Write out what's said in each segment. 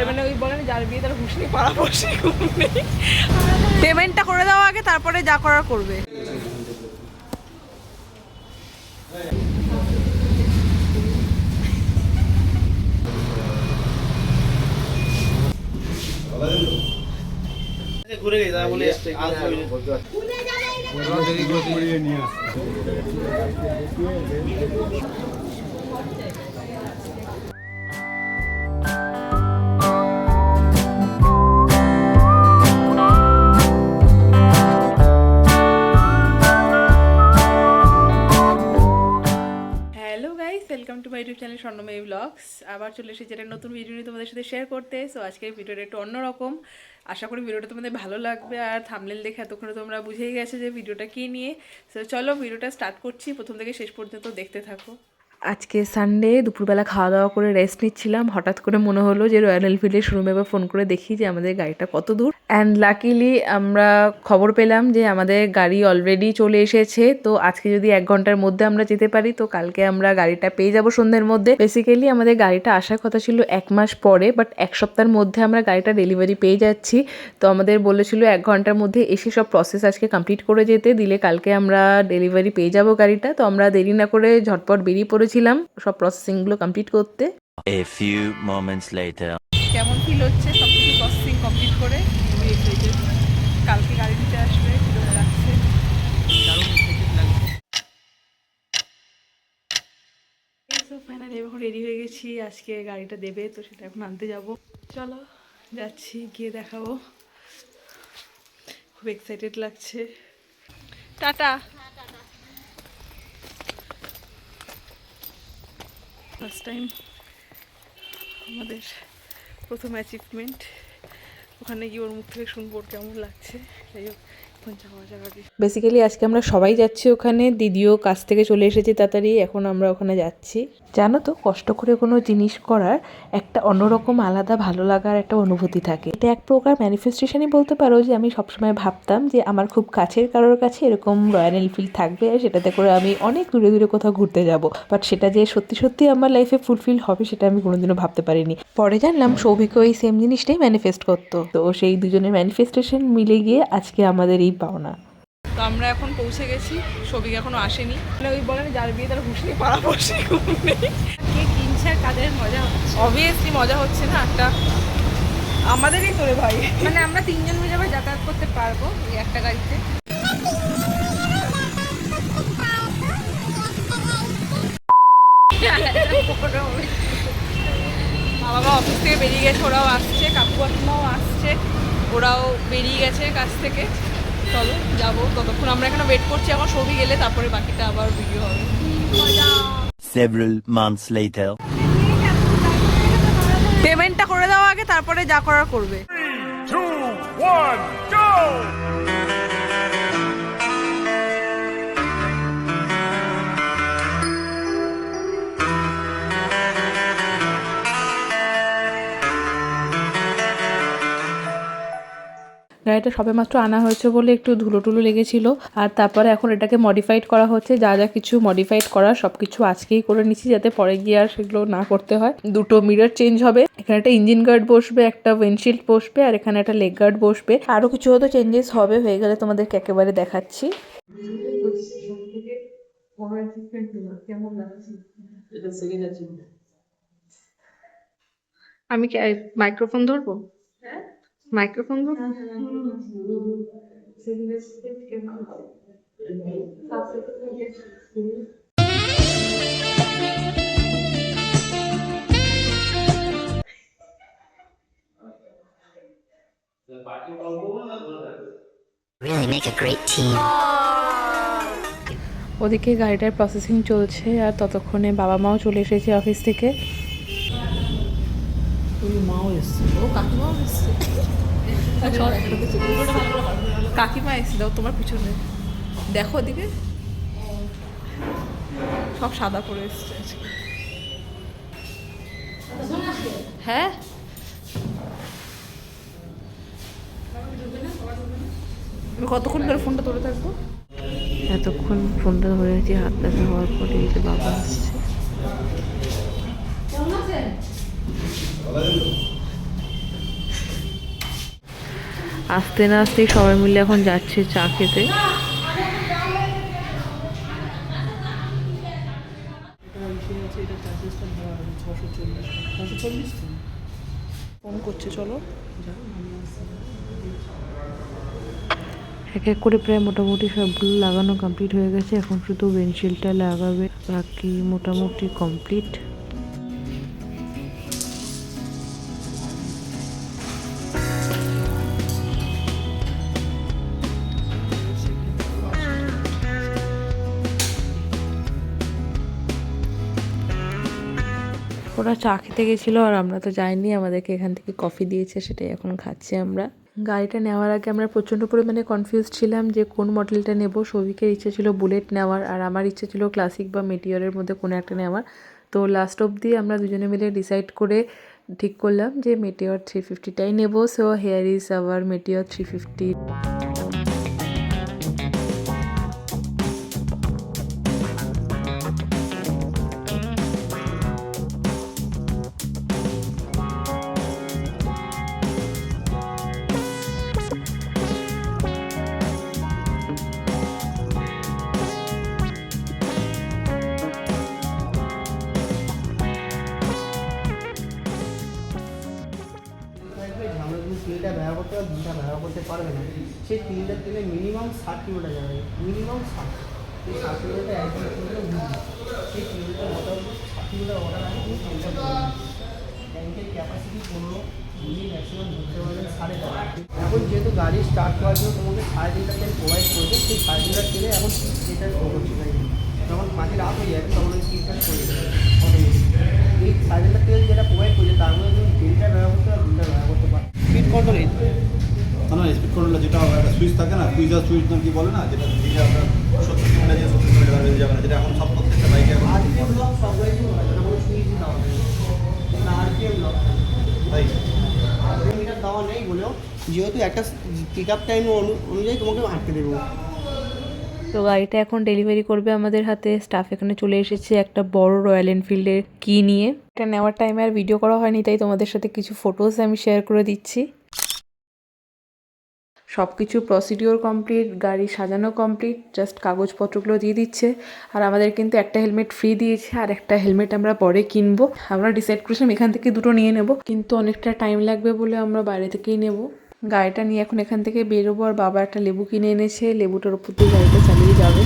মানে ওই বলে না যার বিয়ে তার হুঁশ নেই পাড়া বসে পেমেন্টটা করে দেওয়া আগে, তারপরে যা করার করবে। ঘুরে গেছে তারা বলে welcome to my YouTube channel Swarnamoyee blogs. আবার চলে এসেছি একটা নতুন ভিডিও নিয়ে তোমাদের সাথে শেয়ার করতে। সো আজকের ভিডিওটা একটু অন্যরকম, আশা করি ভিডিওটা তোমাদের ভালো লাগবে। আর থাম্বনেল দেখে এতক্ষণে তোমরা বুঝেই গেছো যে ভিডিওটা কী নিয়ে। সো চলো ভিডিওটা স্টার্ট করছি, প্রথম থেকে শেষ পর্যন্ত দেখতে থাকো। আজকে সানডে, দুপুরবেলা খাওয়া দাওয়া করে রেস্ট নিচ্ছিলাম। হঠাৎ করে মনে হলো যে রয়্যাল এনফিল্ডের শোরুমে একবার ফোন করে দেখি যে আমাদের গাড়িটা কত দূর। অ্যান্ড লাকিলি আমরা খবর পেলাম যে আমাদের গাড়ি অলরেডি চলে এসেছে। তো আজকে যদি 1 ঘন্টার মধ্যে আমরা যেতে পারি তো কালকে আমরা গাড়িটা পেয়ে যাবো সন্ধ্যের মধ্যে। বেসিক্যালি আমাদের গাড়িটা আসার কথা ছিল 1 মাস পরে, বাট 1 সপ্তাহের মধ্যে আমরা গাড়িটা ডেলিভারি পেয়ে যাচ্ছি। তো আমাদের বলেছিল 1 ঘন্টার মধ্যে এসে সব প্রসেস আজকে কমপ্লিট করে যেতে দিলে কালকে আমরা ডেলিভারি পেয়ে যাবো গাড়িটা। তো আমরা দেরি না করে ঝটপট বেরিয়ে পড়েছিলাম সব প্রসেসিংগুলো কমপ্লিট করতে। A few moments later. কেমন ফিল হচ্ছে সব কিছু প্রসেসিং কমপ্লিট করে? কালকে গাড়ি নিতে আসবে, কিরকম লাগছে? ফাইনালি এখন রেডি হয়ে গেছি, আজকে গাড়িটা দেবে তো সেটা এখন আনতে যাব। চলো যাচ্ছি, গিয়ে দেখাবো। খুব এক্সাইটেড লাগছে। টাটা। ফার্স্ট টাইম আমাদের প্রথম অ্যাচিভমেন্ট। ওখানে গিয়ে ওর মুখ থেকে শুনবো ওর কেমন লাগছে। যাই হোক এখন যাওয়া যাবে। বেসিক্যালি আজকে আমরা সবাই যাচ্ছি ওখানে, দিদিও কাছ থেকে চলে এসেছি তাড়াতাড়ি, এখন আমরা ওখানে যাচ্ছি। জানো তো, কষ্ট করে কোনো জিনিস করার একটা অন্যরকম আলাদা ভালো লাগার একটা অনুভূতি থাকে। এটা এক প্রকার ম্যানিফেস্টেশনই বলতে পারো। যে আমি সবসময় ভাবতাম যে আমার খুব কাছের কারোর কাছে এরকম রয়্যাল এনফিল্ড থাকবে আর সেটাতে করে আমি অনেক দূরে দূরে কোথাও ঘুরতে যাব, বাট সেটা যে সত্যি সত্যি আমার লাইফে ফুলফিল হবে সেটা আমি কোনোদিনও ভাবতে পারিনি। পরে জানলাম সৌভিক এই সেম জিনিসটাই ম্যানিফেস্ট করতো। তো সেই দুজনের ম্যানিফেস্টেশন মিলে গিয়ে আজকে আমাদের এই পাওনা। তো আমরা এখন পৌঁছে গেছি, সৌভিক এখনো আসেনি। মানে ওই বলে না যার বিয়ে তার হুঁশ নেই পাড়া বসে কে কিনছে আর কাদের মজা হচ্ছে। অবভিয়াসলি মজা হচ্ছে না একটা আমাদেরই তোরে ভাই, মানে আমরা 3 জন মিলে আবার যাতায়াত করতে পারবো এই একটা গাড়িতে। বাবা অফিস থেকে বেরিয়ে গেছে, ওরাও আসছে, কাকু কাকিমাও আসছে, ওরাও বেরিয়ে গেছে কাছ থেকে। চলো যাবো, ততক্ষণ আমরা এখানে ওয়েট করছি। আমার ছবি গেলে তারপরে বাকিটা আবার ভিডিও হবে। Several months later. পেমেন্টটা করে দেওয়া আগে, তারপরে যা করার করবে। 3, 2, 1, go! গাড়িটা সবেমাত্র আনা হয়েছে বলে একটু ধুলো টুলো লেগেছিল, আর তারপরে এখন এটাকে মডিফাইড করা হচ্ছে। যা যা কিছু মডিফাইড করার সব কিছু আজকেই করে নিচ্ছি যাতে পরে গিয়ে আর সেগুলো না করতে হয়। 2টো মিরর চেঞ্জ হবে, এখানে একটা ইঞ্জিন গার্ড বসবে, একটা উইন্ডশিল্ড বসবে, আর এখানে একটা লেগ গার্ড বসবে। আরও কিছু হয়তো চেঞ্জেস হবে, হয়ে গেলে তোমাদেরকে একেবারে দেখাচ্ছি। আমি কি মাইক্রোফোন ধরবো? মাইক্রোফোন ধরবো? Really make a great team. ওদিকে গাড়িটার প্রসেসিং চলছে, আর ততক্ষণে বাবা মাও চলে এসেছে অফিস থেকে। মাও এসছে, ও কাকিমাও এসছে। কাকিমা এসেছিল তোমার পিছনে, দেখো ওদিকে সব সাদা পরে এসছে। হ্যাঁ আমি কতক্ষণ ধরে ফোনটা ধরে থাকবো? এতক্ষণ ফোনটা ধরে আছি, হাত ব্যথা হওয়ার পরে এই যে বাবা আসছে। আসতে না আসতেই সবাই মিলে এখন যাচ্ছে চা খেতে। ফোন করছে, চলো এক এক করে প্রায় মোটামুটি সবগুলো লাগানো কমপ্লিট হয়ে গেছে, এখন শুধু উইন্ডশিল্ডটা লাগাবে, বাকি মোটামুটি কমপ্লিট। ওরা চা খেতে গেছিলো আর আমরা তো যাইনি, আমাদেরকে এখান থেকে কফি দিয়েছে, সেটাই এখন খাচ্ছি আমরা। গাড়িটা নেওয়ার আগে আমরা প্রচণ্ড পরিমাণে কনফিউজ ছিলাম যে কোন মডেলটা নেব। সৌভিকের ইচ্ছে ছিল বুলেট নেওয়ার আর আমার ইচ্ছে ছিল ক্লাসিক বা মেটিওরের মধ্যে কোনো একটা নেওয়ার। তো লাস্ট অবধি আমরা দুজনে মিলে ডিসাইড করে ঠিক করলাম যে মেটিওর 350টাই নেব। So here is our Meteor 350। তেলটা ব্যবহার করতে হবে, দুটা ব্যবহার করতে পারবে না। সেই তিনটার তেলে মিনিমাম 60 কিলোটা যাবে, মিনিমাম 60। সেই 60 কিলোটা একদম সেই তেলটা মোটামুটি 60 কিলোটা অর্ডার আগে তুমি তেলটা ট্যাঙ্কের ক্যাপাসিটি 15 মিলি ম্যাক্সিমাম ধরতে পারবেন 3.5। এখন যেহেতু গাড়ি স্টার্ট করার জন্য তোমাকে 3.5 লিটার তেল প্রোভাইড করবে, সেই 3.5 লিটার তেলে এখন 30 লিটার করছে। যখন মাঝে রাত হয়ে যাবে তখন ওই স্পিডটা চলে যাবে অটোমেটিক। এই 3.5 লিটার তেল যেটা প্রোভাইড করছে তার মধ্যে তুমি তেলটা ব্যবহার করতে পারো, দুটা ব্যবহার করতে পারো। স্পিড কন্ট্রোল না স্পিড কন্ট্রোলটা যেটা একটা সুইচ থাকে না, সুইচ না কি বলে না, যেটা দিলে আপনার 70 কিলোমিটার বেজে যাবে না, যেটা এখন সব প্রত্যেকটা বাইকে এখন আরপিএম লক সব গাড়িতে হয় না, কোনো সুইচ দেওয়া নেই, না আরপিএম লক তাই আরপিএম মিটার দেওয়া নেই বলেও যেহেতু একটা পিক আপ টাইম অনুযায়ী তোমাকে আটকে দেবো। তো গাড়িটা এখন ডেলিভারি করবে আমাদের হাতে। স্টাফ এখানে চলে এসেছে একটা বড় রয়্যাল এনফিল্ডের কি নিয়ে। এটা নেওয়ার টাইমে আর ভিডিও করা হয়নি, তাই তোমাদের সাথে কিছু ফটোস আমি শেয়ার করে দিচ্ছি। সব কিছু প্রসিডিওর কমপ্লিট, গাড়ি সাজানো কমপ্লিট, জাস্ট কাগজপত্রগুলো দিয়ে দিচ্ছে। আর আমাদের কিন্তু একটা হেলমেট ফ্রি দিয়েছে, আর একটা হেলমেট আমরা পরে কিনবো। আমরা ডিসাইড করেছিলাম এখান থেকে দুটো নিয়ে নেব, কিন্তু অনেকটা টাইম লাগবে বলে আমরা বাইরে থেকেই নেব। গাড়িটা নিয়ে এখন এখান থেকে বেরোবো, আর বাবা একটা লেবু কিনে এনেছে, লেবুটার উপর দিয়ে গাড়িটা চালিয়ে যাবে।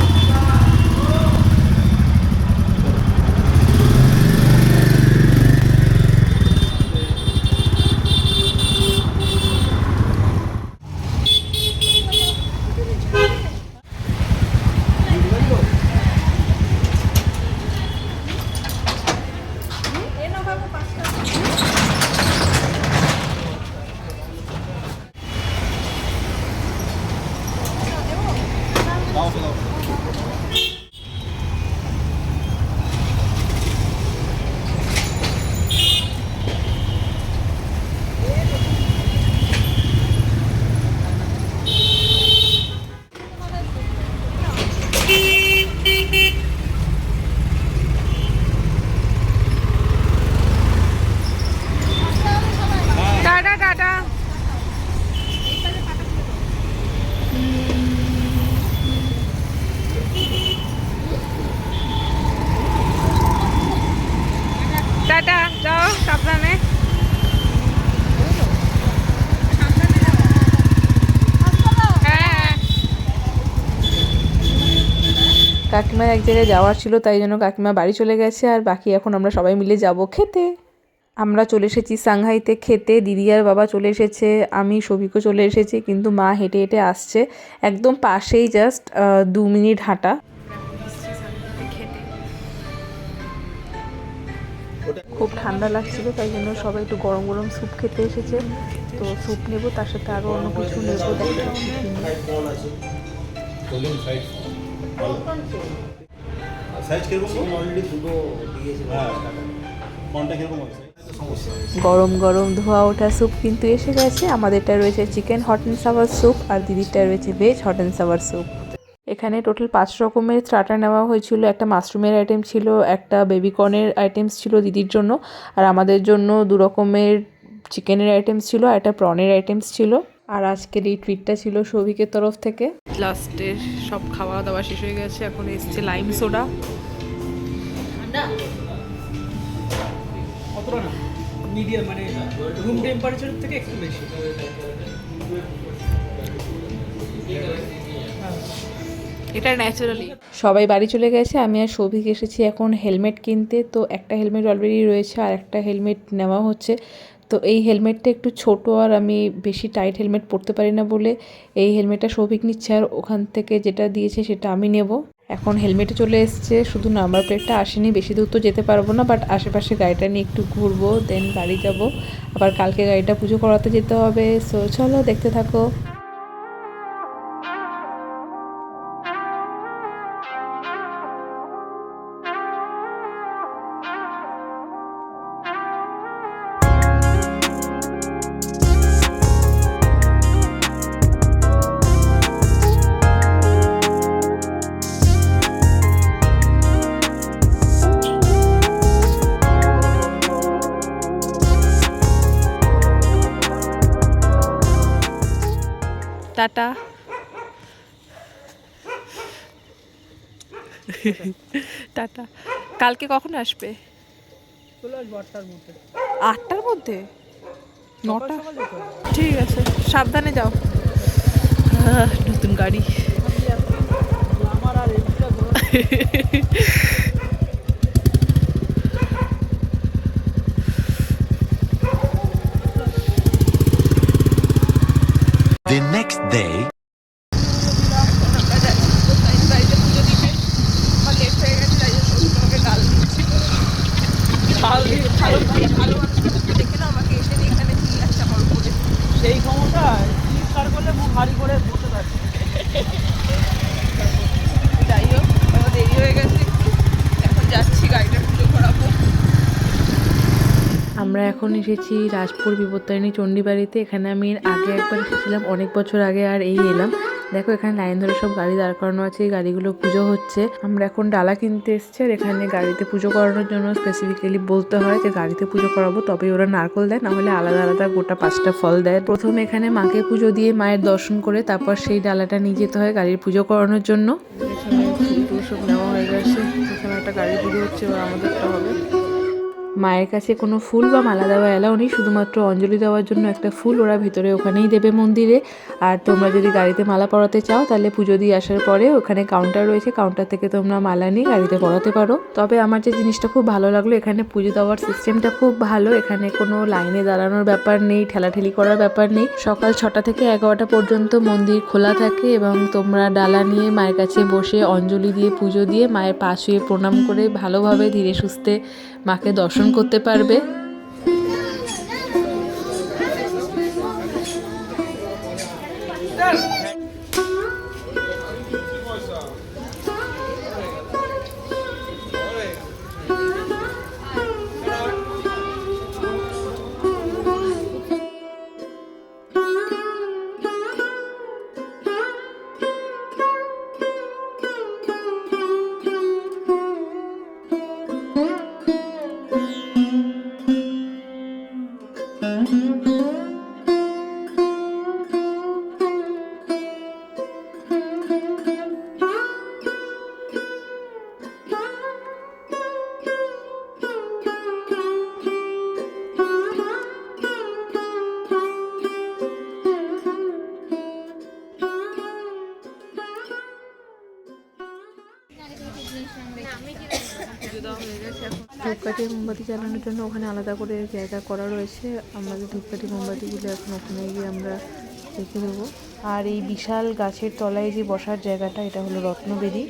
Tata tata. টাটা, যাও সাবধানে। কাকিমার এক জায়গায় যাওয়ার ছিল, তাই জন্য কাকিমা বাড়ি চলে গেছে, আর বাকি এখন আমরা সবাই মিলে যাব খেতে। আমরা চলে এসেছি সাংহাইতে খেতে। দিদি আর বাবা চলে এসেছে, আমি সৌভিকও চলে এসেছি, কিন্তু মা হেঁটে হেঁটে আসছে, একদম পাশেই, জাস্ট 2 মিনিট হাঁটা। খুব ঠান্ডা লাগছিল, তাই জন্য সবাই একটু গরম গরম স্যুপ খেতে এসেছে। তো স্যুপ নেবো, তার সাথে আরও অন্য কিছু নেবো। সাইজ কিরকম অলরেডি দুটো দিয়েছে, কোনটা কিরকম হবে গরম গরম ধোয়া ওঠা স্যুপ কিন্তু এসে গেছে। আমাদেরটা রয়েছে chicken hot and sour soup, আর দিদিরটা রয়েছে veg hot and sour soup. এখানে টোটাল 5 রকমের স্টার্টার নেওয়া হয়েছিল। একটা মাশরুমের আইটেম ছিল, একটা বেবিকর্নের আইটেমস ছিল দিদির জন্য, আর আমাদের জন্য 2 রকমের চিকেনের আইটেমস ছিল, আর একটা প্রনের আইটেমস ছিল। আর আজকের এই ট্রিটটা ছিল সৌভিকের তরফ থেকে। লাস্টে সব খাওয়া দাওয়া শেষ হয়ে গেছে, এখন এসছে লাইম সোডা। অতটা না, মিডিয়াম, মানে রুম টেম্পারেচারের থেকে একটু বেশি। এটা ন্যাচারালি। সবাই বাড়ি চলে গেছে, আমি আর সৌভিক এসেছি এখন হেলমেট কিনতে। তো একটা হেলমেট অলরেডি রয়েছে আর একটা হেলমেট নেওয়া হচ্ছে। তো এই হেলমেটটা একটু ছোট আর আমি বেশি টাইট হেলমেট পরতে পারি না বলে এই হেলমেটটা সৌভিক নিচ্ছে, আর ওখান থেকে যেটা দিয়েছে সেটা আমি নেব। এখন হেলমেটে চলে এসছে, শুধু নাম্বার প্লেটটা আসেনি। বেশি দূর তো যেতে পারবো না, বাট আশেপাশে গাড়িটা নিয়ে একটু ঘুরবো, দেন বাড়ি যাব। আবার কালকে গাড়িটা পুজো করাতে যেতে হবে। সো চলো দেখতে থাকো। টাটা। টাটা। কালকে কখন আসবে? চলে আসবো 8টার মধ্যে। 8টার মধ্যে? 9টা? সকাল যেতে হবে। ঠিক আছে, সাবধানে যাও। নতুন গাড়ি। আমার আর এইটা The next day. সেই ক্ষমতা স্লিপ করলে মুখ ভারী করে বসে থাকে। যাই হোক, আমার দেরি হয়ে গেছে একটু, এখন যাচ্ছি গাড়িটা পুজো করাবো। আমরা এখন এসেছি রাজপুর বিপত্তারিণী চণ্ডীবাড়িতে। এখানে আমি আগে একবার এসেছিলাম অনেক বছর আগে, আর এই এলাম। দেখো এখানে লাইন ধরে সব গাড়ি দাঁড় করানো আছে, এই গাড়িগুলো পুজো হচ্ছে। আমরা এখন ডালা কিনতে এসেছি, আর এখানে গাড়িতে পুজো করানোর জন্য স্পেসিফিক্যালি বলতে হয় যে গাড়িতে পুজো করাবো, তবে ওরা নারকল দেয়, না হলে আলাদা আলাদা গোটা 5টা ফল দেয়। প্রথমে এখানে মাকে পুজো দিয়ে মায়ের দর্শন করে তারপর সেই ডালাটা নিয়ে যেতে হয় গাড়ির পুজো করানোর জন্য। এখানে ফুল সব নেওয়া হয়ে গেছে, এখানে একটা গাড়ি পুজো হচ্ছে, এবার আমাদেরটা হবে। মায়ের কাছে কোনো ফুল বা মালা দেওয়া এলাও নেই, শুধুমাত্র অঞ্জলি দেওয়ার জন্য একটা ফুল ওরা ভিতরে ওখানেই দেবে মন্দিরে। আর তোমরা যদি গাড়িতে মালা পরাতে চাও তাহলে পুজো দিয়ে আসার পরে ওখানে কাউন্টার রয়েছে, কাউন্টার থেকে তোমরা মালা নিয়ে গাড়িতে পরাতে পারো। তবে আমার যে জিনিসটা খুব ভালো লাগলো, এখানে পুজো দেওয়ার সিস্টেমটা খুব ভালো। এখানে কোনো লাইনে দাঁড়ানোর ব্যাপার নেই, ঠেলাঠেলি করার ব্যাপার নেই। সকাল 6টা থেকে 11টা পর্যন্ত মন্দির খোলা থাকে এবং তোমরা ডালা নিয়ে মায়ের কাছে বসে অঞ্জলি দিয়ে পুজো দিয়ে মায়ের পা ছুঁয়ে প্রণাম করে ভালোভাবে ধীরে সুস্থে মাকে দর্শন করতে পারবে। ধূপকাঠি মোমবাতি জ্বালানোর জন্য ওখানে আলাদা করে জায়গা করা রয়েছে। আমাদের ধূপকাঠি মোমবাতিগুলো এখন ওখানে গিয়ে আমরা রেখে দেবো। আর এই বিশাল গাছের তলায় যে বসার জায়গাটা, এটা হলো রত্নবেদী।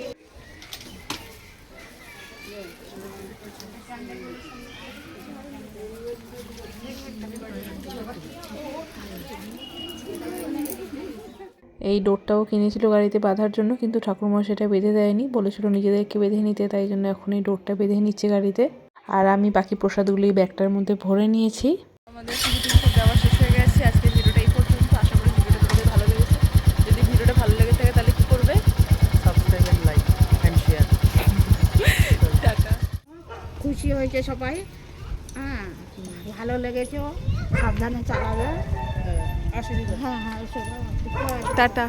এই ডোরটাও কিনেছিল গাড়িতে বাঁধার জন্য, কিন্তু ঠাকুরমশাই সেটা বেঁধে দেয়নি, বলেছিল নিজেদেরকে বেঁধে নিতে, তাই জন্য এখন এই ডোরটা বেঁধে নিচ্ছে গাড়িতে। আর আমি বাকি প্রসাদগুলি ব্যাগটার মধ্যে ভরে নিয়েছি। আমাদের সব যাওয়া শেষ হয়ে গেছে। আজকের ভিডিওটা এই পর্যন্ত। আশা করি ভিডিওটা তোমাদের ভালো লেগেছে। যদি ভিডিওটা ভালো লেগে থাকে তাহলে কি করবে? Subscribe and like and share. Tata. খুশি হয়েছে সবাই, হ্যাঁ ভালো লেগেছে, সাবধানে চালাবে। হ্যাঁ হ্যাঁ চলো টাটা,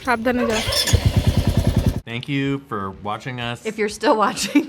সাবধানে যা। Thank you for watching us. If you're still watching.